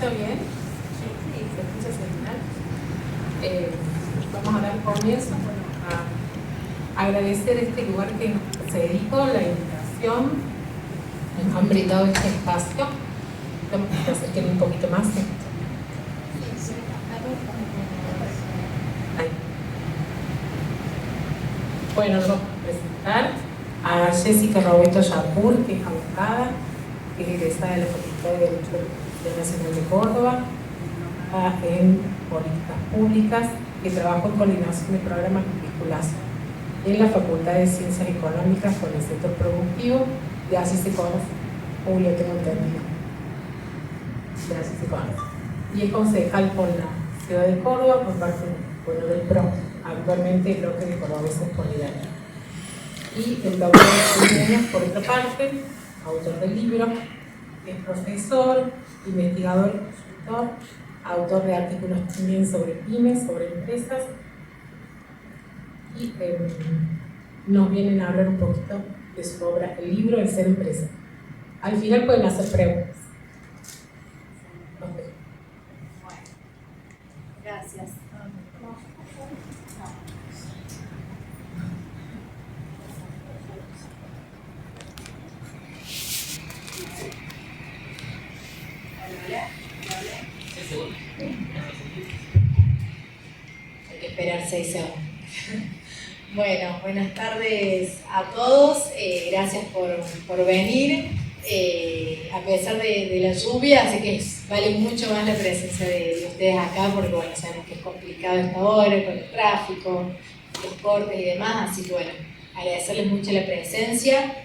escucha bien? Sí, se escucha señal. Vamos a dar comienzo, bueno, a agradecer este lugar que se dedicó, la invitación, nos han brindado este espacio. Vamos a acercar un poquito más. Ahí. Bueno, nos vamos a presentar a Jessica Roberto Yapur, que es abogada, que es egresada de la Facultad de Derecho Nacional de Córdoba, en políticas públicas, que trabajó en coordinación de programas de vinculación en la Facultad de Ciencias Económicas con el sector productivo, y así se conoce, Julio, tengo entendido. Y así se conoce. Y es concejal por la ciudad de Córdoba, por parte del PRO, actualmente el bloque de Cordobeses Solidarios. Y el doctor Jiménez, por otra parte, autor del libro, es profesor, investigador, consultor, autor de artículos también sobre pymes, sobre empresas, y nos vienen a hablar un poquito de su obra, el libro El Ser Empresa. Al final pueden hacer preguntas. Bueno, gracias. Hay que esperar 6 segundos. Bueno, buenas tardes a todos. Gracias por venir. A pesar de la lluvia, así que vale mucho más la presencia de ustedes acá, porque bueno, sabemos que es complicado esta hora con el tráfico, los cortes y demás, así que bueno, agradecerles mucho la presencia.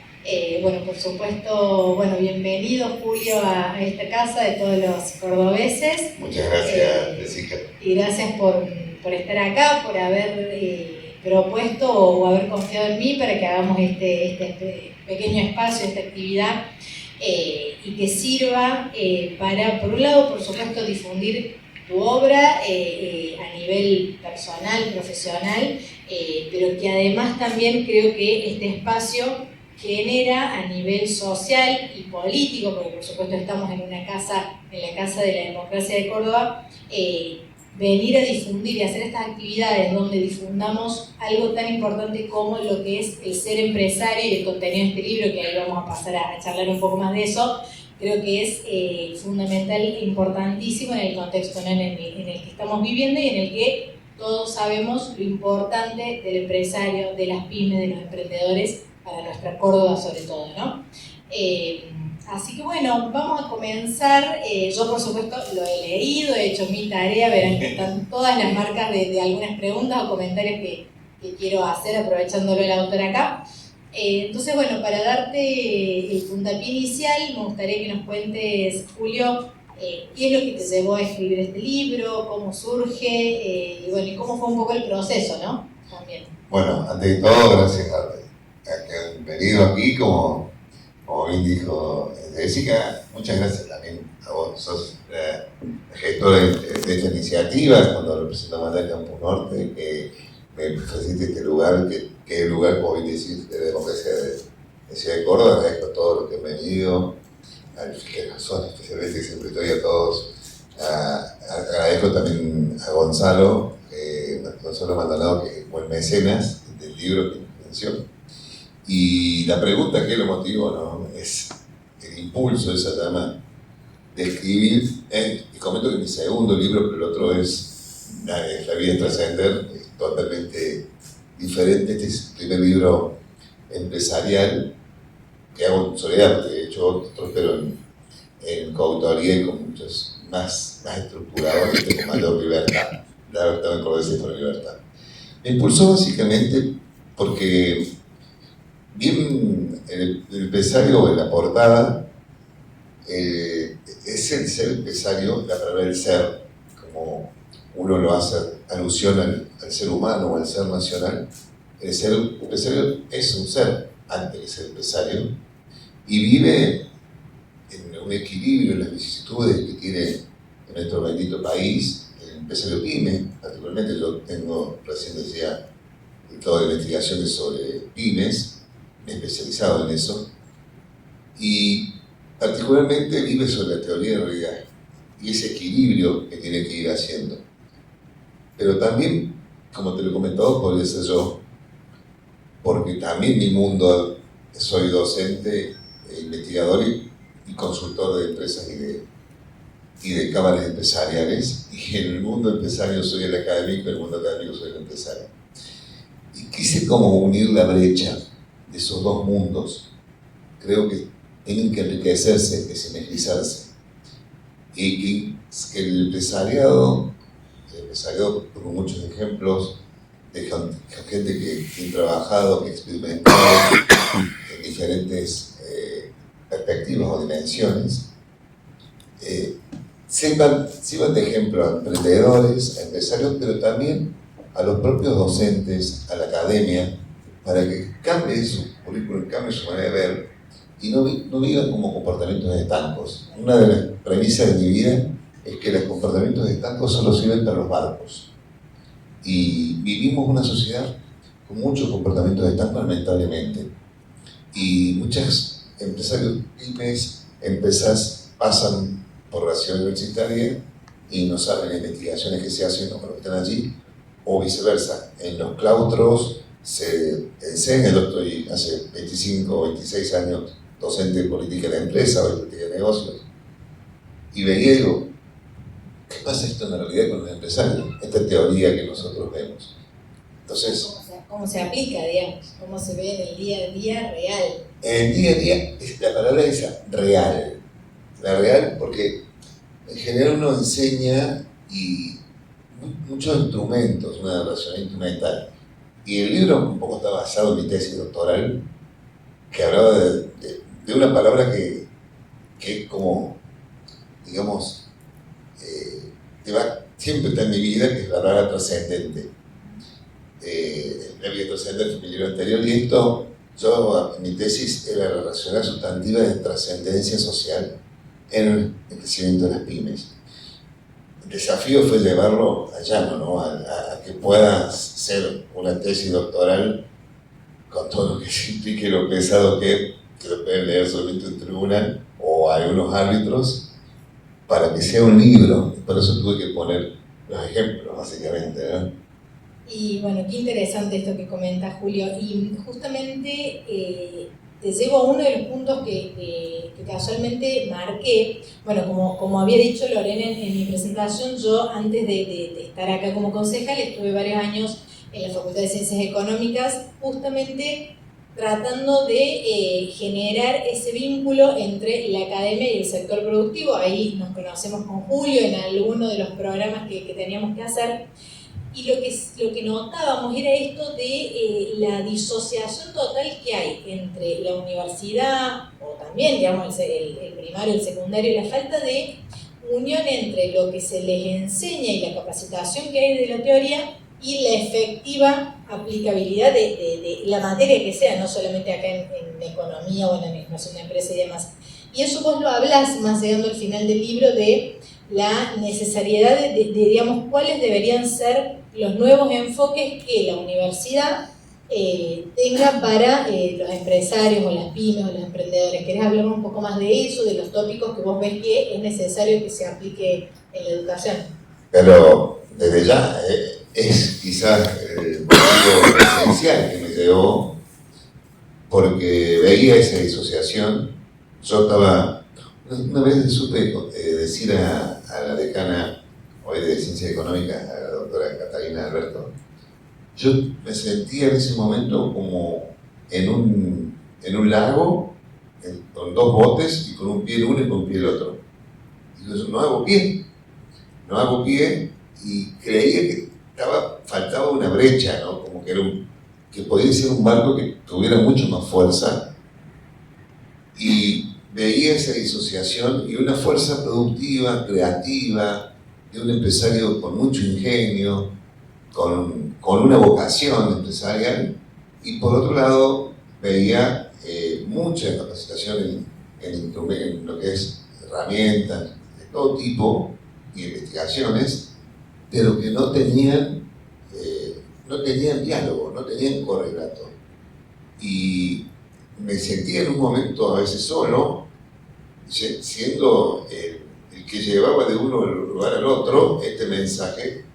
Bueno, por supuesto, bueno, bienvenido Julio a esta casa de todos los cordobeses. Muchas gracias, Jessica. Y gracias por estar acá, por haber propuesto o haber confiado en mí para que hagamos este pequeño espacio, esta actividad, y que sirva para, por un lado, por supuesto, difundir tu obra a nivel personal, profesional, pero que además también creo que este espacio genera a nivel social y político, porque por supuesto estamos en la Casa de la Democracia de Córdoba, venir a difundir y hacer estas actividades donde difundamos algo tan importante como lo que es el ser empresario y el contenido de este libro, que ahí vamos a pasar a charlar un poco más de eso. Creo que es fundamental e importantísimo en el contexto, ¿no? en el que estamos viviendo y en el que todos sabemos lo importante del empresario, de las pymes, de los emprendedores para nuestra Córdoba sobre todo, ¿no? Así que bueno, vamos a comenzar. Yo por supuesto lo he leído, he hecho mi tarea, verán que están todas las marcas de algunas preguntas o comentarios que quiero hacer aprovechándolo el autor acá. Entonces bueno, para darte el puntapié inicial, me gustaría que nos cuentes, Julio, qué es lo que te llevó a escribir este libro, cómo surge, y bueno, y cómo fue un poco el proceso, ¿no? También. Bueno, ante todo, gracias a que han venido aquí, como bien dijo Jessica, muchas gracias también a vos, sos la gestora de esta iniciativa, cuando representamos a Campus Norte, que me ofreciste este lugar, que es el lugar, como bien decís, de la democracia de Ciudad de Córdoba. Agradezco a todos los que han venido, al fiscal Razón, especialmente, que siempre estoy a todos. Agradezco también a Gonzalo Maldonado, que fue el mecenas del libro que mencionó. Y la pregunta que lo motivó, ¿no?, es el impulso, esa llama de escribir. Y comento que mi segundo libro, pero el otro es La vida es trascender, es totalmente diferente. Este es el primer libro empresarial que hago en soledad, porque he hecho otros, pero en coautoría y con muchos más estructurados, como Mayor Libertad. La verdad me acordé de por Libertad. Me impulsó básicamente porque bien el empresario en la portada es el ser empresario, la palabra del ser, como uno lo hace alusión al ser humano o al ser nacional. El ser empresario es un ser antes de ser empresario y vive en un equilibrio en las vicisitudes que tiene en nuestro bendito país. El empresario pyme, particularmente yo tengo, recién decía, todo de investigaciones sobre pymes, especializado en eso, y particularmente vive sobre la teoría de realidad. y ese equilibrio que tiene que ir haciendo. Pero también, como te lo he comentado, podría ser yo, porque también mi mundo, soy docente, investigador y consultor de empresas y de cámaras empresariales, y en el mundo empresario soy el académico, en el mundo académico soy el empresario. Y quise como unir la brecha de esos dos mundos. Creo que tienen que enriquecerse, que sinergizarse. Y que el empresariado con muchos ejemplos de gente que ha trabajado, que ha experimentado en diferentes perspectivas o dimensiones, sirvan de ejemplo a emprendedores, a empresarios, pero también a los propios docentes, a la academia, para que cambie su currículum, cambie su manera de ver y no vivan como comportamientos estancos. Una de las premisas de mi vida es que los comportamientos estancos solo sirven para los barcos. Y vivimos una sociedad con muchos comportamientos estancos, lamentablemente. Y muchos empresarios, pymes, empresas pasan por la ciudad universitaria y no saben las investigaciones que se hacen con los que están allí, o viceversa. En los claustros se enseña, yo estoy hace 25 o 26 años docente de política de empresa o de política de negocios, y veía y digo, ¿qué pasa esto en la realidad con los empresarios? Esta teoría que nosotros vemos. Entonces, ¿Cómo se aplica, digamos? ¿Cómo se ve en el día a día real? En el día a día, la palabra es real. La real porque en general uno enseña y muchos instrumentos, una relación instrumental. Y el libro un poco está basado en mi tesis doctoral, que hablaba de una palabra que es como, digamos, siempre está en mi vida, que es la palabra trascendente. La vida trascendente en mi libro anterior, y esto, en mi tesis era la racionalidad sustantiva de trascendencia social en el crecimiento de las pymes. El desafío fue llevarlo al llano, ¿no? a que pueda ser una tesis doctoral con todo lo que se implique, lo pesado que lo pueden leer solamente un tribunal o algunos árbitros, para que sea un libro. Por eso tuve que poner los ejemplos, básicamente, ¿no? Y bueno, qué interesante esto que comenta Julio. Y justamente te llevo a uno de los puntos que casualmente marqué. Bueno, como había dicho Lorena en mi presentación, yo antes de estar acá como concejal estuve varios años en la Facultad de Ciencias Económicas, justamente tratando de generar ese vínculo entre la academia y el sector productivo. Ahí nos conocemos con Julio en alguno de los programas que teníamos que hacer. Y lo que notábamos era esto de la disociación total que hay entre la universidad, o también, digamos, el primario, el secundario, y la falta de unión entre lo que se les enseña y la capacitación que hay de la teoría y la efectiva aplicabilidad de la materia que sea, no solamente acá en economía o en administración de empresas y demás. Y eso vos lo hablás más llegando al final del libro de la necesariedad de digamos, cuáles deberían ser los nuevos enfoques que la universidad tenga para los empresarios o las pymes o los emprendedores. ¿Querés hablar un poco más de eso, de los tópicos que vos ves que es necesario que se aplique en la educación? Pero desde ya es quizás el motivo esencial que me llevó, porque veía esa disociación. Yo estaba, una vez supe decir a la decana hoy de Ciencias Económicas, a la doctora Catalina Alberto, yo me sentía en ese momento como en un lago, con dos botes y con un pie el uno y con un pie el otro. Y yo no hago pie, y creía que faltaba una brecha, ¿no? Como que podía ser un barco que tuviera mucho más fuerza, y veía esa disociación y una fuerza productiva, creativa, de un empresario con mucho ingenio, con una vocación empresarial, y por otro lado veía mucha capacitación en lo que es herramientas de todo tipo y investigaciones, pero que no tenían diálogo, no tenían correlato. Y me sentía en un momento a veces solo, siendo el que llevaba de uno lugar al otro este mensaje.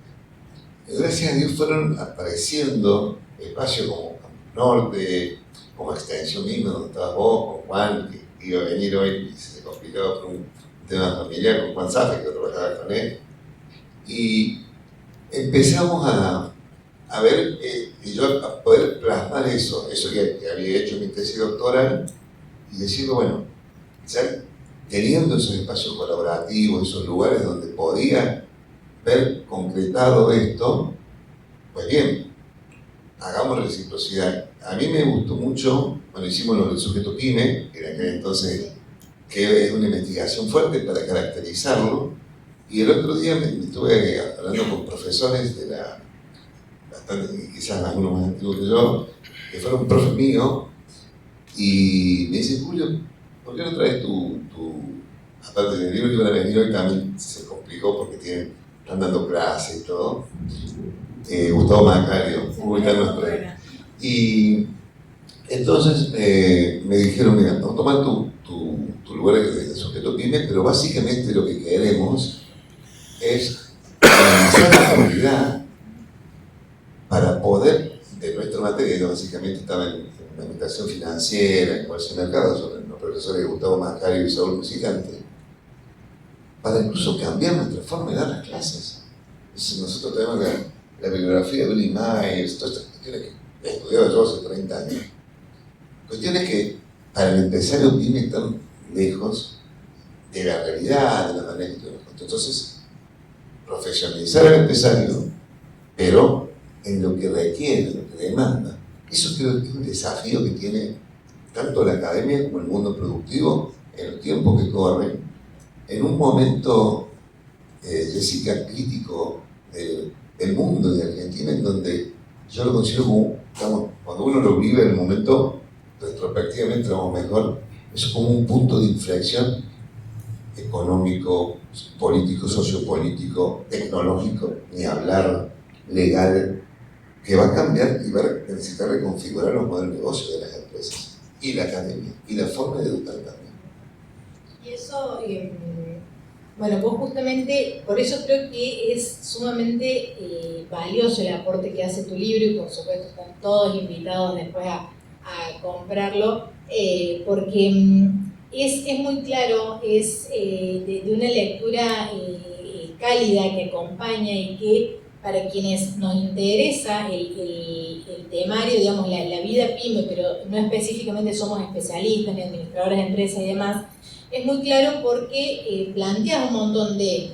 Gracias a Dios fueron apareciendo espacios como Norte, como Extensión misma, donde estabas vos, con Juan, que iba a venir hoy y se complicaba por un tema familiar, con Juan Zafra, que yo trabajaba con él. Y empezamos a ver, y yo a poder plasmar eso que había hecho en mi tesis doctoral, y decirlo, bueno, ya teniendo esos espacios colaborativos, esos lugares donde podía ver concretado esto, pues bien, hagamos reciprocidad. A mí me gustó mucho, bueno, hicimos lo del sujeto PYME, que en aquel entonces, que es una investigación fuerte para caracterizarlo, y el otro día me estuve hablando con profesores de bastante, quizás algunos más antiguos que yo, que fueron profes míos, y me dice, Julio, ¿por qué no traes aparte del libro que iban a venir hoy, también se complicó porque están dando clases y todo, Gustavo Macario, publicando nuestro. Y entonces me dijeron, mira, vamos a tomar tu lugar de sujeto PYME, pero básicamente lo que queremos es analizar la realidad para poder, de nuestra materia, que básicamente estaba en la administración financiera, en comercio de mercado, sobre los profesores Gustavo Macario y Saúl Musicante, para incluso cambiar nuestra forma de dar las clases. Entonces nosotros tenemos la bibliografía de Willy Myers, todas estas cuestiones que he estudiado yo hace 30 años. Cuestiones que para el empresario PYME están lejos de la realidad, de la manera que tenemos. Entonces, profesionalizar al empresario, pero en lo que requiere, en lo que demanda. Eso creo que es un desafío que tiene tanto la academia como el mundo productivo en los tiempos que corren, en un momento, Jessica, crítico del mundo de Argentina, en donde yo lo considero como, cuando uno lo vive en el momento, retrospectivamente vamos mejor, es como un punto de inflexión económico, político, sociopolítico, tecnológico, ni hablar, legal, que va a cambiar y va a necesitar reconfigurar los modelos de negocio de las empresas, y la academia, y la forma de educar también. Y eso, bueno, vos justamente, por eso creo que es sumamente valioso el aporte que hace tu libro, y por supuesto están todos invitados después a comprarlo, porque es muy claro, es de una lectura cálida que acompaña y que para quienes nos interesa el temario, digamos, la vida PYME, pero no específicamente somos especialistas ni administradores de empresas y demás, es muy claro porque plantea un montón de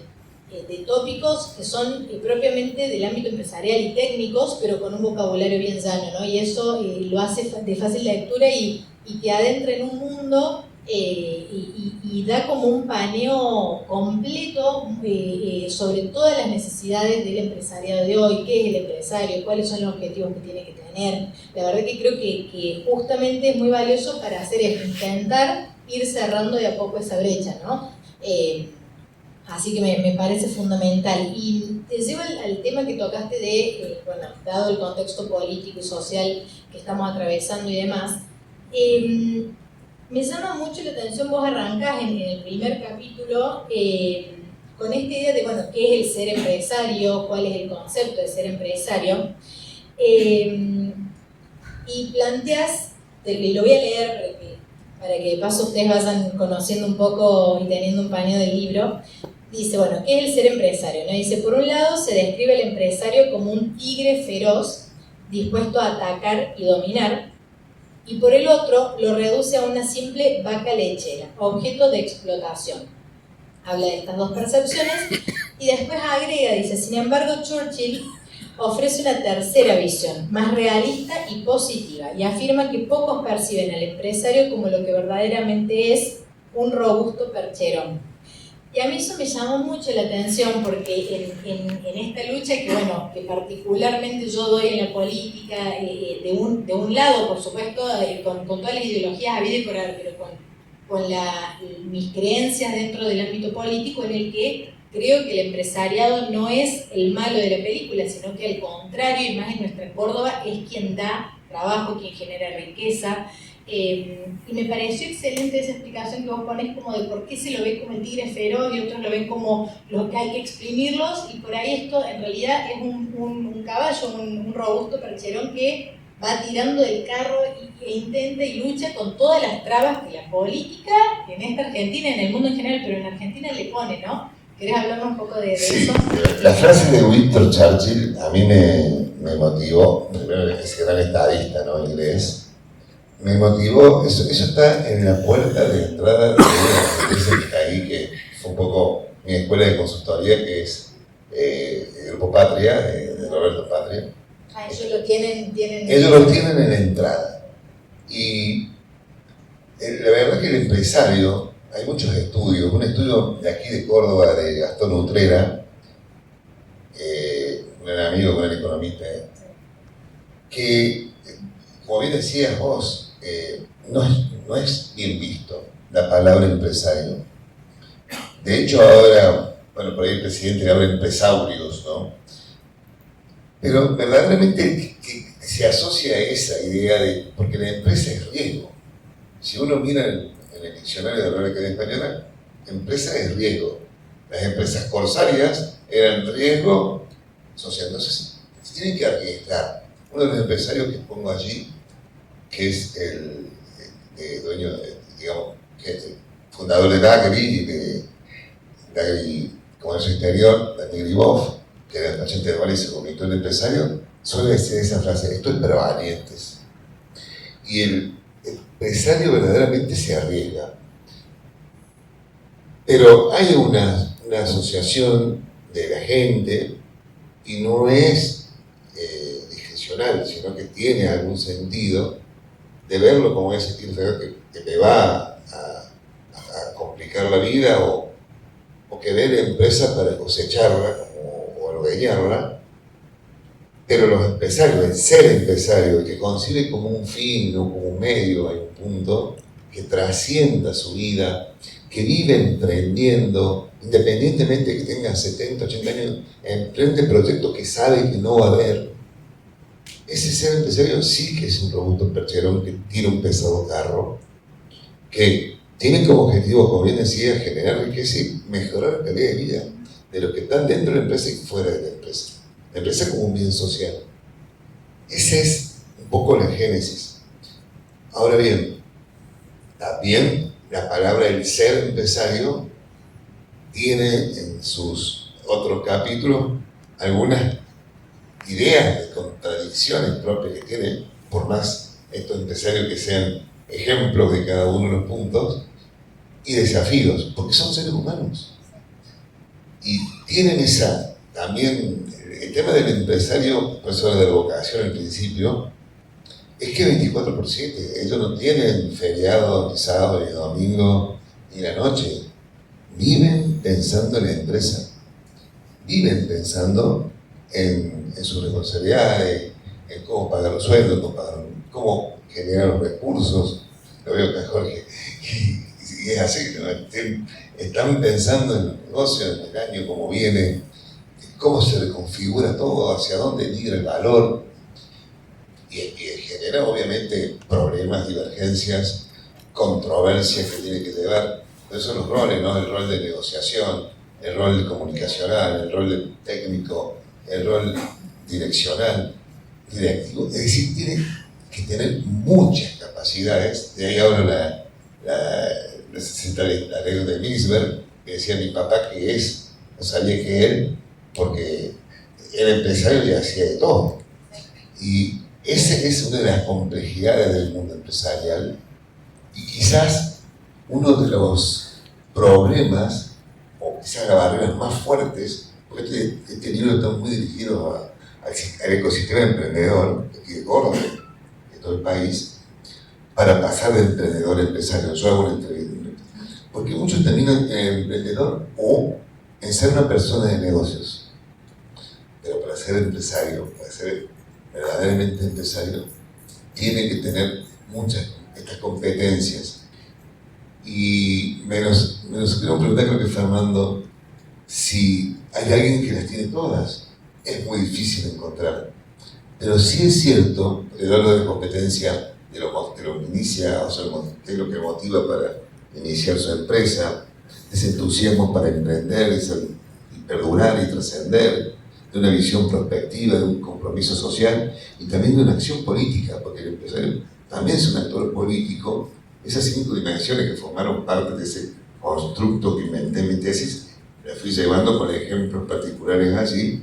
tópicos que son propiamente del ámbito empresarial y técnicos, pero con un vocabulario bien llano, ¿no? Y eso lo hace de fácil lectura y te adentra en un mundo y da como un paneo completo sobre todas las necesidades del empresariado de hoy, qué es el empresario, cuáles son los objetivos que tiene que tener. La verdad que creo que justamente es muy valioso para hacer es intentar ir cerrando de a poco esa brecha, ¿no? Así que me parece fundamental. Y te llevo al tema que tocaste de, bueno, dado el contexto político y social que estamos atravesando y demás, me llama mucho la atención, vos arrancás en el primer capítulo con esta idea de, bueno, qué es el ser empresario, cuál es el concepto de ser empresario, y planteas, lo voy a leer para que de paso ustedes vayan conociendo un poco y teniendo un paneo del libro. Dice, bueno, ¿qué es el ser empresario? ¿No? Dice, por un lado se describe al empresario como un tigre feroz dispuesto a atacar y dominar, y por el otro lo reduce a una simple vaca lechera, objeto de explotación. Habla de estas dos percepciones y después agrega, dice, sin embargo Churchill ofrece una tercera visión, más realista y positiva, y afirma que pocos perciben al empresario como lo que verdaderamente es, un robusto percherón. Y a mí eso me llamó mucho la atención porque en esta lucha que, bueno, que particularmente yo doy en la política, de un lado, por supuesto, con todas las ideologías habidas y por haber, pero con mis creencias dentro del ámbito político, en el que creo que el empresariado no es el malo de la película, sino que al contrario, y más en nuestra Córdoba, es quien da trabajo, quien genera riqueza, Y me pareció excelente esa explicación que vos ponés como de por qué se lo ve como el tigre feroz y otros lo ven como los que hay que exprimirlos, y por ahí esto en realidad es un caballo, un robusto percherón que va tirando del carro e intenta y lucha con todas las trabas que la política en esta Argentina, en el mundo en general, pero en Argentina le pone, ¿no? ¿Querés hablarnos un poco de Sí, eso? la frase de Winston Churchill a mí me motivó, primero ese gran estadista, ¿no?, inglés, me motivó, eso está en la puerta de entrada de una empresa que está ahí, que fue un poco mi escuela de consultoría, que es el Grupo Patria, de Roberto Patria. Ah, ellos lo tienen... Ellos lo tienen en la entrada. Y la verdad es que el empresario, hay muchos estudios, un estudio de aquí de Córdoba, de Gastón Utrera, un gran amigo, un gran economista, que, como bien decías vos, no es bien visto la palabra empresario. De hecho, ahora, bueno, por ahí el presidente le habla de empresarios, ¿no? Pero verdaderamente que se asocia a esa idea de, porque la empresa es riesgo. Si uno mira en el diccionario de la Real Academia Española, empresa es riesgo. Las empresas corsarias eran riesgo social. Entonces, se tienen que arriesgar. Uno de los empresarios que pongo allí, que es el dueño, digamos, que es el fundador de Dagri, de Dagri Comercio Exterior, Dagri Boff, que era despachante de Bali y se convirtió en empresario, suele decir esa frase: esto es para valientes. Y el empresario verdaderamente se arriesga. Pero hay una asociación de la gente, y no es discrecional, sino que tiene algún sentido de verlo como ese tipo que me va a complicar la vida, o que ve la empresa para cosecharla o ordeñarla. Pero los empresarios, el ser empresario, que concibe como un fin, no como un medio, hay un punto que trascienda su vida, que vive emprendiendo, independientemente de que tenga 70, 80 años, emprende proyectos que sabe que no va a haber. Ese ser empresario sí que es un robusto percherón que tira un pesado carro, que tiene como objetivo, como bien decía, generar riqueza y mejorar la calidad de vida de los que están dentro de la empresa y fuera de la empresa. La empresa como un bien social. Esa es un poco la génesis. Ahora bien, también la palabra el ser empresario tiene en sus otros capítulos algunas ideas de contradicciones propias que tiene, por más estos empresarios que sean ejemplos de cada uno de los puntos, y desafíos, porque son seres humanos. Y tienen esa, también, el tema del empresario, pues sobre la vocación al principio, es que 24/7, ellos no tienen feriado, ni sábado, ni domingo, ni la noche. Viven pensando en la empresa, viven pensando en sus responsabilidades, en cómo pagar los sueldos, cómo generar los recursos. Lo veo que Jorge, y es así, ¿no? Están pensando en el negocio, en el año, cómo viene, cómo se reconfigura todo, hacia dónde migra el valor, y genera obviamente problemas, divergencias, controversias que tiene que llevar. Esos son los roles, ¿no? El rol de negociación, el rol comunicacional, el rol de técnico, el rol direccional, directivo. Es decir, tiene que tener muchas capacidades. De ahí habla la ley de Milsberg, que decía mi papá que no sabía que él, porque era empresario y hacía de todo. Y esa es una de las complejidades del mundo empresarial, y quizás uno de los problemas, o quizás las barreras más fuertes, porque este libro está muy dirigido al ecosistema emprendedor de aquí de Córdoba, de todo el país, para pasar de emprendedor a empresario. Yo hago una entrevista, porque muchos terminan en emprendedor o en ser una persona de negocios. Pero para ser empresario, para ser verdaderamente empresario, tiene que tener muchas estas competencias. Y menos quiero preguntar, creo que Fernando, si hay alguien que las tiene todas. Es muy difícil encontrar. Pero sí es cierto, el valor de competencia de lo lo inicia, o sea, qué es lo que motiva para iniciar su empresa, ese entusiasmo para emprender, y perdurar y trascender, de una visión prospectiva, de un compromiso social y también de una acción política, porque el empresario también es un actor político. Esas 5 dimensiones que formaron parte de ese constructo que inventé en mi tesis, las fui llevando con ejemplos particulares allí.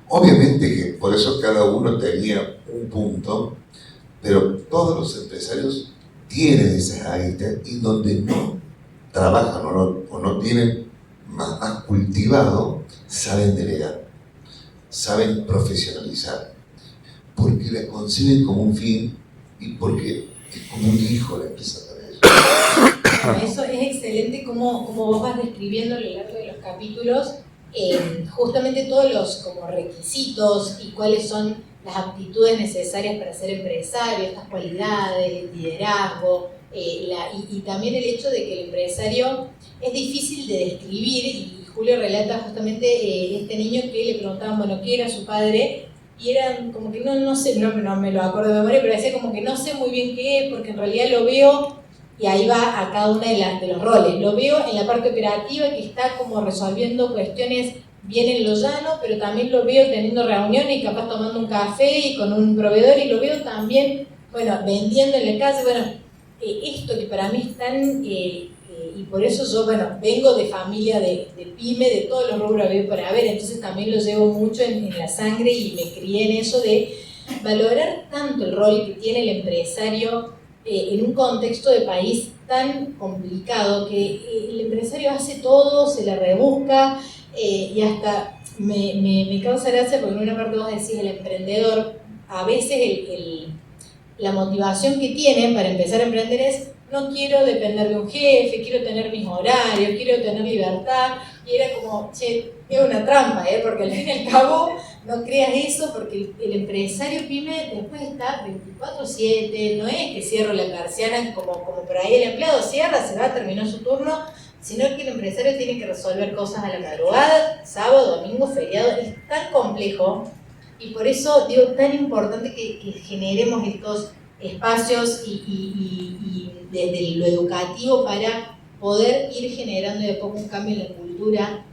Obviamente que por eso cada uno tenía un punto, pero todos los empresarios tienen esas aristas y donde no trabajan o no tienen más cultivado, saben delegar, saben profesionalizar, porque la conciben como un fin y porque es como un hijo la empresa para ellos. Bueno, eso es excelente como vos vas describiendo a lo largo de los capítulos justamente todos los como requisitos y cuáles son las aptitudes necesarias para ser empresario, estas cualidades, el liderazgo, y también el hecho de que el empresario es difícil de describir, y Julio relata justamente este niño que le preguntaban, bueno, ¿qué era su padre? Y era como que no sé, no me lo acuerdo de memoria, pero decía como que no sé muy bien qué es, porque en realidad lo veo, y ahí va a cada uno de los roles, lo veo en la parte operativa que está como resolviendo cuestiones bien en lo llano, pero también lo veo teniendo reuniones y capaz tomando un café y con un proveedor, y lo veo también, bueno, vendiendo en la calle, bueno, esto que para mí es tan, y por eso yo, bueno, vengo de familia de pyme, de todos los rubros habidos por haber, entonces también lo llevo mucho en la sangre y me crié en eso de valorar tanto el rol que tiene el empresario en un contexto de país tan complicado, que el empresario hace todo, se le rebusca, y hasta me causa gracia porque en una parte vos decís el emprendedor, a veces la motivación que tiene para empezar a emprender es no quiero depender de un jefe, quiero tener mis horarios, quiero tener libertad, y era como, che, es una trampa, porque al fin y al cabo no creas eso, porque el empresario pyme después está 24/7, no es que cierro la persiana como por ahí el empleado cierra, se va, terminó su turno, sino que el empresario tiene que resolver cosas a la madrugada, sábado, domingo, feriado, es tan complejo, y por eso digo, tan importante que generemos estos espacios y desde lo educativo para poder ir generando de a poco un cambio en la cultura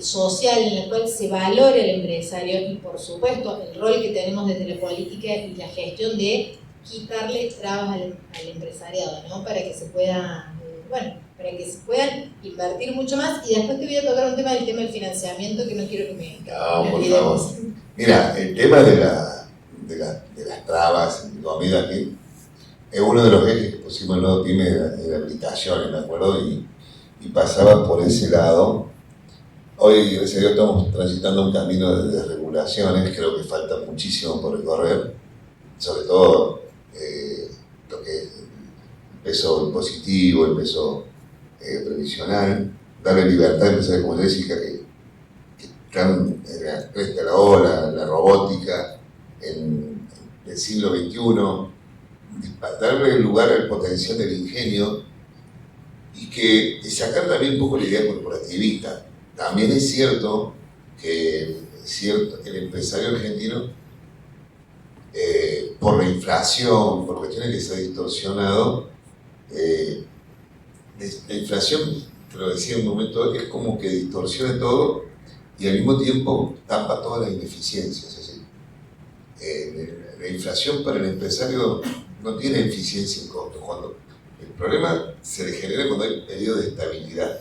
social en la cual se valore el empresario y por supuesto el rol que tenemos desde la política y la gestión de quitarle trabas al empresariado, ¿no? Para que se pueda, para que se puedan invertir mucho más. Y después te voy a tocar el tema del financiamiento, que no quiero que me... No, por favor. Mira, el tema de las trabas en comida aquí es uno de los ejes que pusimos en los pyme de aplicaciones, me acuerdo, y pasaba por ese lado. Hoy, gracias a Dios, estamos transitando un camino de regulaciones, creo que falta muchísimo por recorrer, sobre todo lo que es el peso impositivo, el peso previsional, darle libertad a empresarios como Jessica, que están frente a la ola, la robótica, en el siglo XXI, darle lugar al potencial del ingenio y sacar también un poco la idea corporativista. También es cierto que el empresario argentino, por la inflación, por cuestiones que se ha distorsionado, la inflación, te lo decía en un momento, es como que distorsiona todo y al mismo tiempo tapa todas las ineficiencias. Es decir, la inflación para el empresario no tiene eficiencia en costos. Cuando el problema se le genera cuando hay un periodo de estabilidad.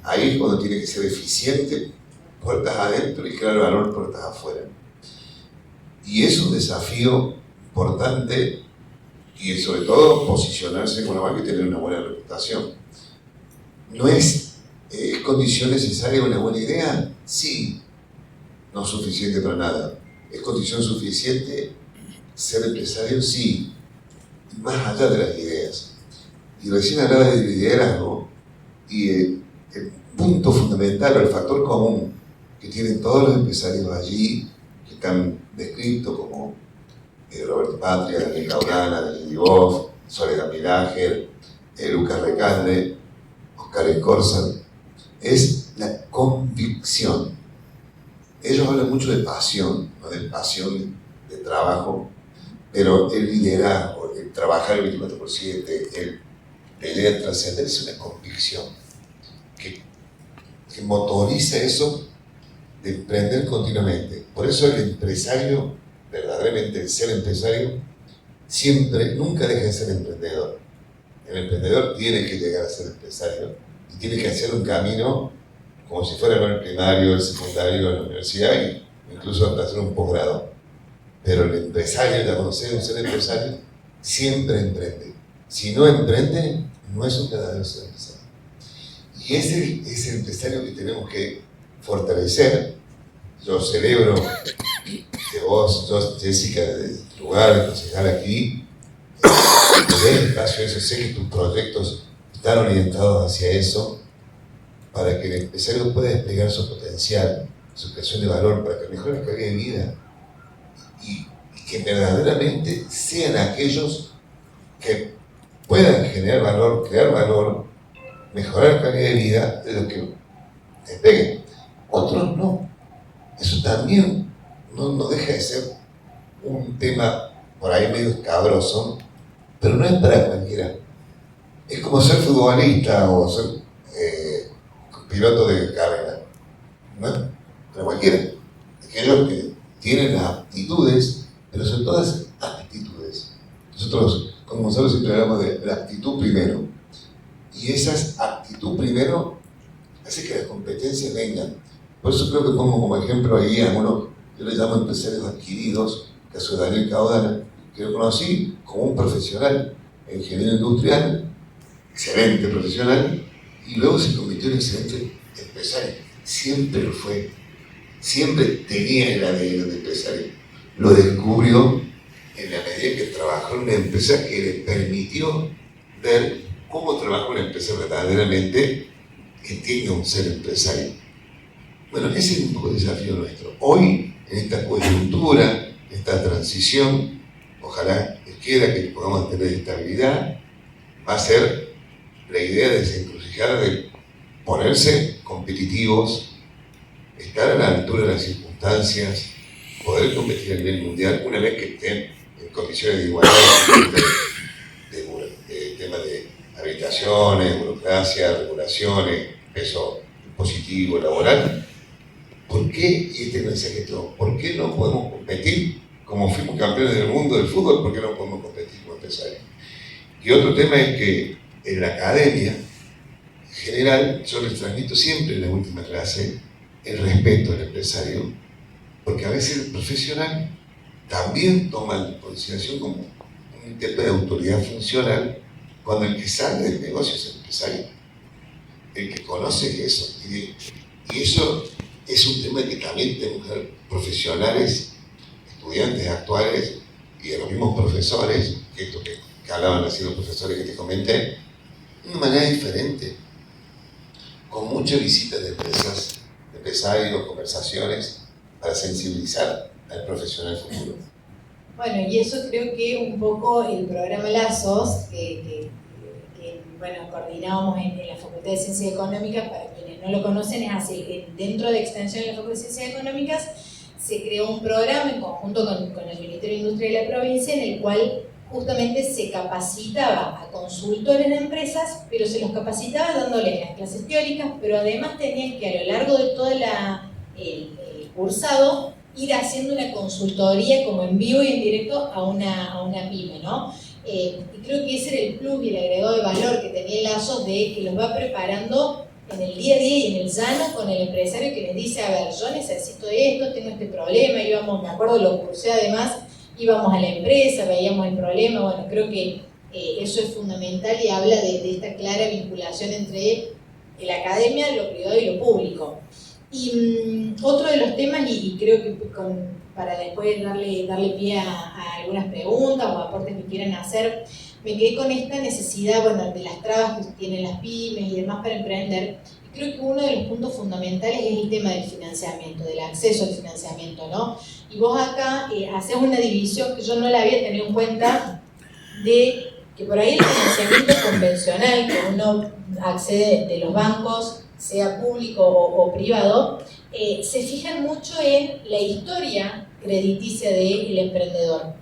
Ahí es cuando tiene que ser eficiente, puertas adentro, y crear valor puertas afuera. Y es un desafío importante, y sobre todo posicionarse con la marca y tener una buena reputación. ¿No es condición necesaria una buena idea? Sí, no suficiente para nada. ¿Es condición suficiente ser empresario? Sí, más allá de las ideas. Y recién hablaba de liderazgo, y el punto fundamental, o el factor común que tienen todos los empresarios allí, que están descritos como Roberto Patria, Daniel Caudana, Daniel Divoff, Soledad Milager, Lucas Recalde, Oscar Encorza, es la convicción. Ellos hablan mucho de pasión, no de pasión de trabajo, pero el liderazgo, el trabajar el 24/7, la idea de trascender es una convicción que motoriza eso de emprender continuamente. Por eso el empresario, verdaderamente el ser empresario, nunca deja de ser emprendedor. El emprendedor tiene que llegar a ser empresario y tiene que hacer un camino como si fuera el primario, el secundario, la universidad e incluso hasta hacer un posgrado. Pero el empresario, ya conocer un ser empresario, siempre emprende. Si no emprende, no es un verdadero ser empresario. Y ese es el empresario que tenemos que fortalecer. Yo celebro que vos, Jessica, de tu lugar, de concejal aquí, te des espacio a eso. Sé que tus proyectos están orientados hacia eso, para que el empresario pueda desplegar su potencial, su creación de valor, para que mejore la calidad de vida y que verdaderamente sean aquellos que puedan generar valor, crear valor, mejorar la calidad de vida de los que despeguen. Otros no. Eso también no deja de ser un tema por ahí medio escabroso, pero no es para cualquiera. Es como ser futbolista o ser piloto de carrera, ¿no? Para cualquiera. Aquellos que tienen las aptitudes, pero son todas aptitudes. Nosotros, como nosotros siempre hablamos de la actitud primero. Y esas actitud primero hace que las competencias vengan. Por eso creo que pongo como ejemplo ahí a uno, yo le llamo empresarios adquiridos, que es Daniel Caudana, que lo conocí como un profesional, ingeniero industrial, excelente profesional, y luego se convirtió en excelente empresario. Siempre lo fue, siempre tenía el ADN de empresario. Lo descubrió en la medida que trabajó en una empresa que le permitió ver cómo trabaja una empresa verdaderamente que tenga un ser empresario. Bueno, ese es un poco el desafío nuestro. Hoy, en esta coyuntura, esta transición, ojalá quiera que podamos tener estabilidad, va a ser la idea de desencrucijar, de ponerse competitivos, estar a la altura de las circunstancias, poder competir a nivel mundial una vez que estén en condiciones de igualdad de temas de habitaciones, burocracia, regulaciones, peso impositivo, laboral. ¿Por qué, y este mensaje es todo, por qué no podemos competir como fuimos campeones del mundo del fútbol? ¿Por qué no podemos competir como empresarios? Y otro tema es que en la academia en general, yo les transmito siempre en la última clase el respeto al empresario, porque a veces el profesional también toma en consideración como un tema de autoridad funcional, cuando el que sale del negocio es el empresario, el que conoce eso. Y eso es un tema que también tenemos que ver profesionales, estudiantes actuales y de los mismos profesores, esto que hablaban así los profesores que te comenté, de una manera diferente, con muchas visitas de empresas, de empresarios, conversaciones, para sensibilizar al profesional futuro. Bueno, y eso creo que un poco el programa Lazos, que bueno, coordinábamos en la Facultad de Ciencias Económicas, para quienes no lo conocen, es así, dentro de Extensión de la Facultad de Ciencias Económicas se creó un programa en conjunto con el Ministerio de Industria de la provincia, en el cual justamente se capacitaba a consultores de empresas, pero se los capacitaba dándoles las clases teóricas, pero además tenían que a lo largo de todo el cursado ir haciendo una consultoría como en vivo y en directo a una pyme, ¿no? Y creo que ese era el plus y el agregado de valor que tenía el Lazos, de que los va preparando en el día a día y en el llano con el empresario que les dice, a ver, yo necesito esto, tengo este problema, me acuerdo, lo cursé además, íbamos a la empresa, veíamos el problema. Bueno, creo que eso es fundamental y habla de esta clara vinculación entre la academia, lo privado y lo público. Y otro de los temas, y creo que para después darle pie a algunas preguntas o aportes que quieran hacer, me quedé con esta necesidad, bueno, de las trabas que tienen las pymes y demás para emprender. Y creo que uno de los puntos fundamentales es el tema del financiamiento, del acceso al financiamiento, ¿no? Y vos acá hacés una división que yo no la había tenido en cuenta, de que por ahí el financiamiento convencional que uno accede de los bancos, sea público o privado, se fijan mucho en la historia crediticia del emprendedor.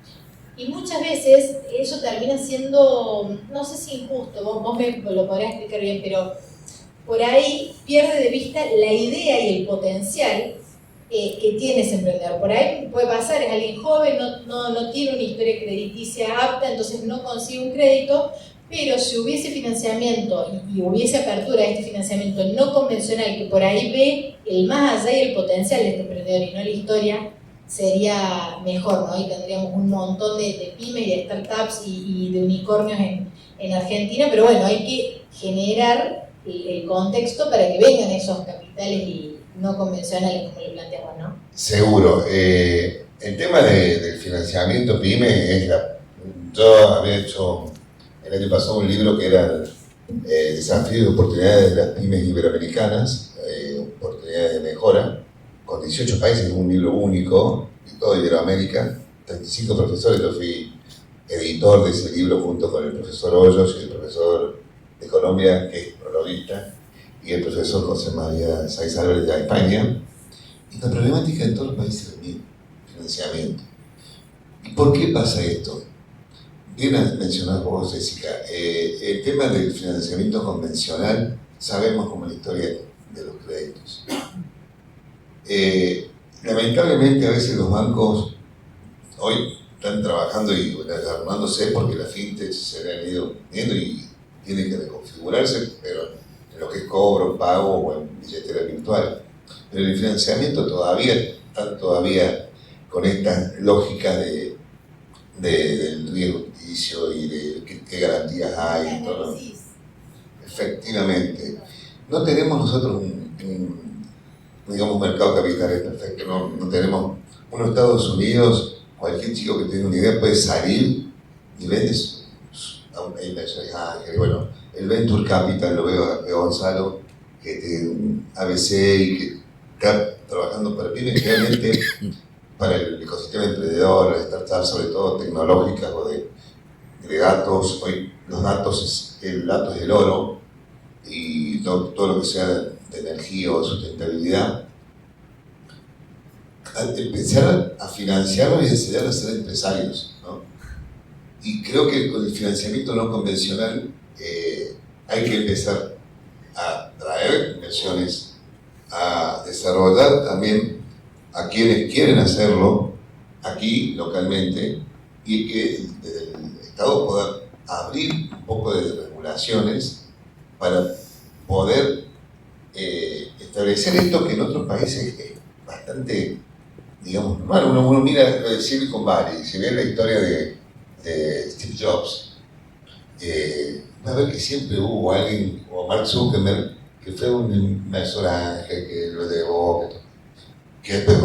Y muchas veces eso termina siendo, no sé si injusto, vos me lo podrás explicar bien, pero por ahí pierde de vista la idea y el potencial que tiene ese emprendedor. Por ahí puede pasar, es alguien joven, no tiene una historia crediticia apta, entonces no consigue un crédito, pero si hubiese financiamiento y hubiese apertura de este financiamiento no convencional, que por ahí ve el más allá y el potencial de este emprendedor y no la historia, sería mejor, ¿no? Y tendríamos un montón de pymes y de startups y de unicornios en Argentina, pero bueno, hay que generar el contexto para que vengan esos capitales y no convencionales como lo planteamos, ¿no? Seguro. El tema del financiamiento PYME es yo había hecho el año pasado un libro que era Desafíos y oportunidades de las pymes iberoamericanas, oportunidades de mejora, con 18 países, un libro único de toda Iberoamérica, 35 profesores. Yo fui editor de ese libro junto con el profesor Hoyos y el profesor de Colombia, que es prologuista, y el profesor José María Saiz Álvarez de España. Y la problemática de todos los países es el mismo, financiamiento. ¿Y por qué pasa esto? Bien mencionado vos, Jessica, el tema del financiamiento convencional, sabemos como la historia de los créditos. Lamentablemente a veces los bancos hoy están trabajando y armándose porque las fintechs se han ido viendo y tienen que reconfigurarse, pero en lo que es cobro, pago o en billetera virtual. Pero el financiamiento está todavía con esta lógica del riesgo ficticio y de qué garantías hay. ¿No? Efectivamente. No tenemos nosotros digamos, un mercado capital perfecto. No tenemos unos Estados Unidos, cualquier chico que tenga una idea puede salir y vende a inversores ángeles. Bueno, el Venture Capital lo veo a Gonzalo, que tiene un ABC y que está trabajando para pymes, realmente para el ecosistema emprendedor, las startups, sobre todo tecnológicas o de datos. Hoy los datos, el dato es el oro, y todo lo que sea de energía o de sustentabilidad. Al empezar a financiarlos y enseñar a ser empresarios, ¿no? Y creo que con el financiamiento no convencional hay que empezar a traer inversiones, a desarrollar también a quienes quieren hacerlo aquí localmente, y que desde el Estado pueda abrir un poco de regulaciones para poder establecer esto que en otros países es bastante, digamos, normal. Uno mira Silicon Valley, si ve la historia de Steve Jobs, va a ver que siempre hubo alguien, como Mark Zuckerberg, que fue un inversor ángel, que lo llevó, que después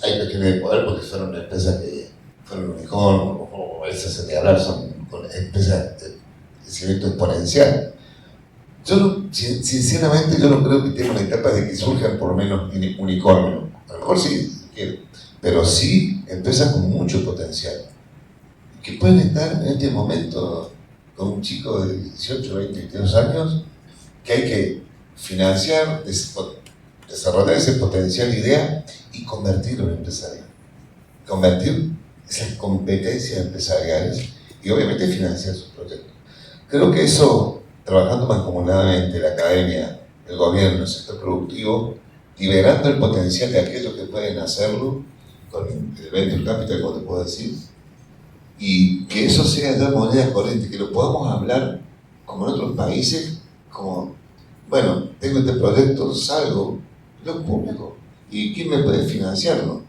hay cuestiones de poder porque fueron una empresa que fueron unicornio, o esas de hablar, son empresas de crecimiento exponencial. Sinceramente, yo no creo que tenga una etapa de que surjan por lo menos unicornio. A lo mejor sí, pero sí empresas con mucho potencial, que pueden estar en este momento con un chico de 18, 20, 22 años, que hay que financiar, desarrollar ese potencial de idea y convertirlo en empresario. Convertir esas competencias empresariales y obviamente financiar sus proyectos. Creo que eso, trabajando mancomunadamente la academia, el gobierno, el sector productivo, liberando el potencial de aquellos que pueden hacerlo, con el Venture Capital, como te puedo decir, y que eso sea ya moneda corriente, que lo podamos hablar como en otros países, como, bueno, tengo este proyecto, salgo, lo público, ¿y quién me puede financiarlo?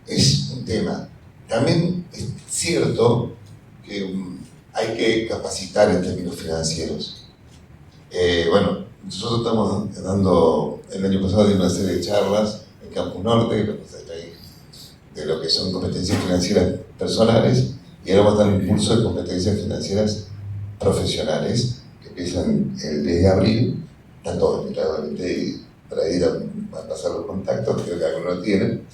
Es un tema. También es cierto que hay que capacitar en términos financieros. Bueno, nosotros estamos dando, el año pasado di una serie de charlas en Campus Norte, de lo que son competencias financieras personales, y ahora vamos a dar un curso de competencias financieras profesionales que empiezan el 10 de abril, están todos invitados para ir a pasar los contactos, creo que algunos lo tienen,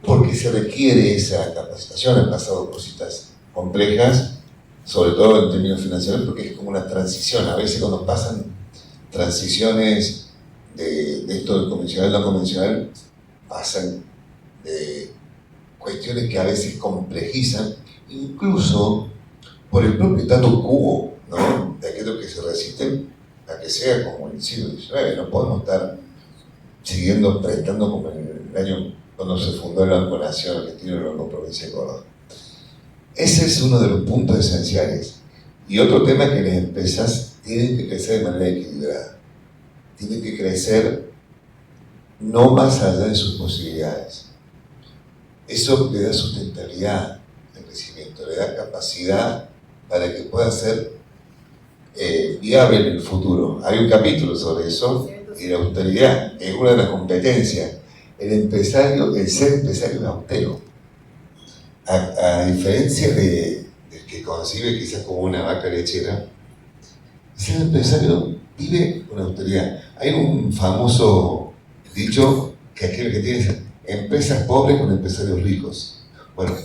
porque se requiere esa capacitación. Han pasado cositas complejas, sobre todo en términos financieros, porque es como una transición. A veces cuando pasan transiciones de esto de convencional a no convencional, pasan de cuestiones que a veces complejizan incluso por el propio status quo, ¿no? De aquellos que se resisten a que sea como el siglo XIX. No podemos estar siguiendo prestando como en el año cuando se fundó el Banco Nación Argentino y el Banco Provincia de Córdoba. Ese es uno de los puntos esenciales. Y otro tema es que las empresas tienen que crecer de manera equilibrada. Tienen que crecer no más allá de sus posibilidades. Eso le da sustentabilidad al crecimiento, le da capacidad para que pueda ser viable en el futuro. Hay un capítulo sobre eso, y la austeridad es una de las competencias. El ser empresario es austero. A diferencia del que concibe quizás como una vaca lechera, ser empresario vive con austeridad. Hay un famoso dicho que aquel que tiene empresas pobres con empresarios ricos. Bueno,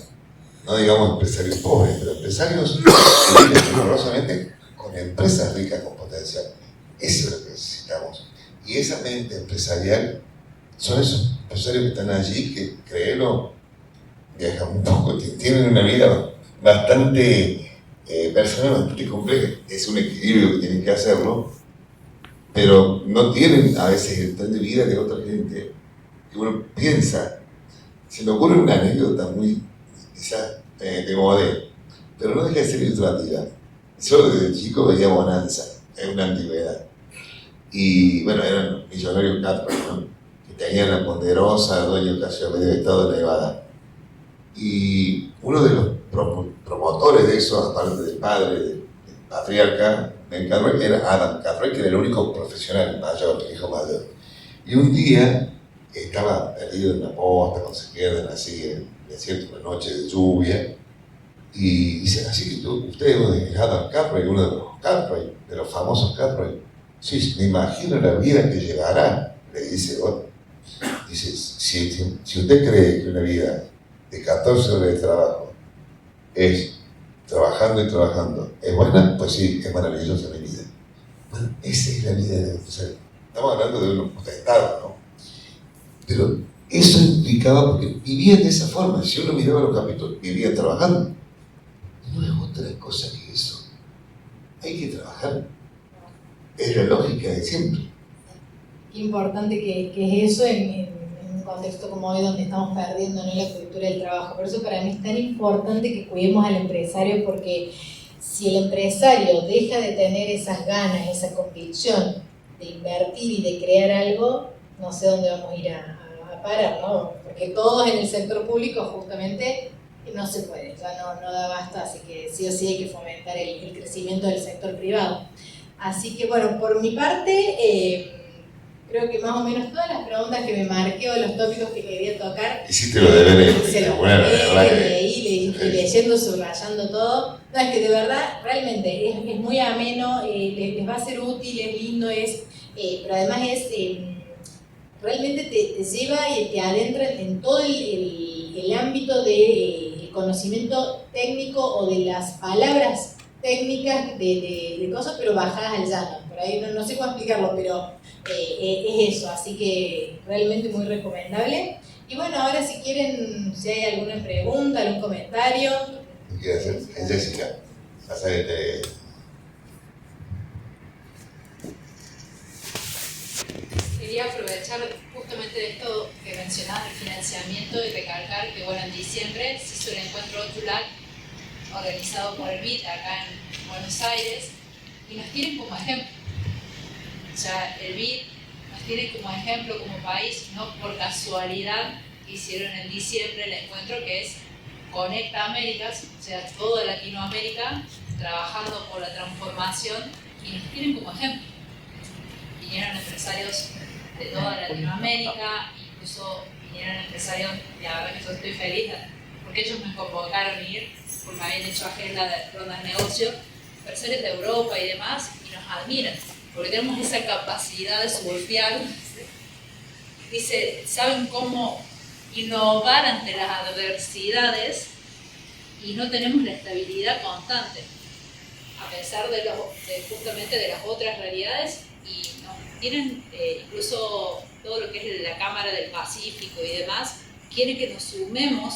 no digamos empresarios pobres, pero empresarios que viven rigurosamente con empresas ricas con potencial. Eso es lo que necesitamos. Y esa mente empresarial son esos empresarios que están allí, que créelo, viajan un poco, tienen una vida bastante personal, bastante compleja. Es un equilibrio que tienen que hacerlo, pero no tienen a veces el tren de vida de otra gente que uno piensa. Se me ocurre una anécdota muy, quizás, de modelo, pero no deja de ser ilustrativa. Yo desde chico veía Bonanza, en una antigüedad. Y bueno, eran millonarios Cartwright, ¿no? Que tenían la poderosa dueña casi a medio estado de Nevada. Y uno de los promotores de eso, aparte del padre, del patriarca Ben Cartwright, era Adam Cartwright, que era el único profesional mayor, el hijo mayor. Y un día estaba perdido en la posta, cuando se pierden así en el desierto, una noche de lluvia, y dice, así que usted es Adam Cartwright, uno de los Cartwright, de los famosos Cartwright. Sí, me imagino la vida que llevará, le dice otro. Dice, si usted cree que una vida de 14 horas de trabajo es trabajando y trabajando, ¿es buena? Pues sí, es maravillosa mi vida. Bueno, esa es la vida de empresario. Estamos hablando de unos potentados, ¿no? Pero eso implicaba, porque vivían de esa forma. Si uno miraba los capítulos, vivían trabajando. No es otra cosa que eso. Hay que trabajar. Es la lógica de siempre. Qué importante que es eso en un contexto como hoy, donde estamos perdiendo, ¿no?, la cultura del trabajo. Por eso para mí es tan importante que cuidemos al empresario, porque si el empresario deja de tener esas ganas, esa convicción de invertir y de crear algo, no sé dónde vamos a ir a parar, ¿no? Porque todos en el sector público justamente no se puede, ya no da basta, así que sí o sí hay que fomentar el crecimiento del sector privado. Así que bueno, por mi parte, creo que más o menos todas las preguntas que me marqué o los tópicos que quería tocar, hiciste lo de ver se los leí, leyendo, subrayando todo. No, es que de verdad, realmente es muy ameno, les va a ser útil, es lindo, pero además realmente te lleva y te adentra en todo el ámbito del conocimiento técnico o de las palabras técnicas de cosas, pero bajadas al llano. Por ahí no sé cómo explicarlo, pero es eso. Así que realmente muy recomendable. Y bueno, ahora si quieren, si hay alguna pregunta, algún comentario. ¿Qué quiere hacer? Es Jessica. Quería aprovechar justamente de esto que mencionabas, el financiamiento, y recalcar que bueno, en diciembre se hizo el encuentro OTULAC organizado por el BID acá en Buenos Aires, y nos tienen como ejemplo. O sea, el BID nos tiene como ejemplo como país, no por casualidad hicieron en diciembre el encuentro que es Conecta Américas, o sea, toda Latinoamérica trabajando por la transformación, y nos tienen como ejemplo. Vinieron empresarios de toda Latinoamérica, incluso vinieron empresarios, y la verdad que yo estoy feliz porque ellos me convocaron a ir, porque me habían hecho agenda de rondas de negocio, empresarios de Europa y demás, y nos admiran, porque tenemos esa capacidad de surfear. Dice, saben cómo innovar ante las adversidades y no tenemos la estabilidad constante, a pesar de justamente de las otras realidades, y nos tienen incluso todo lo que es la Cámara del Pacífico y demás, quieren que nos sumemos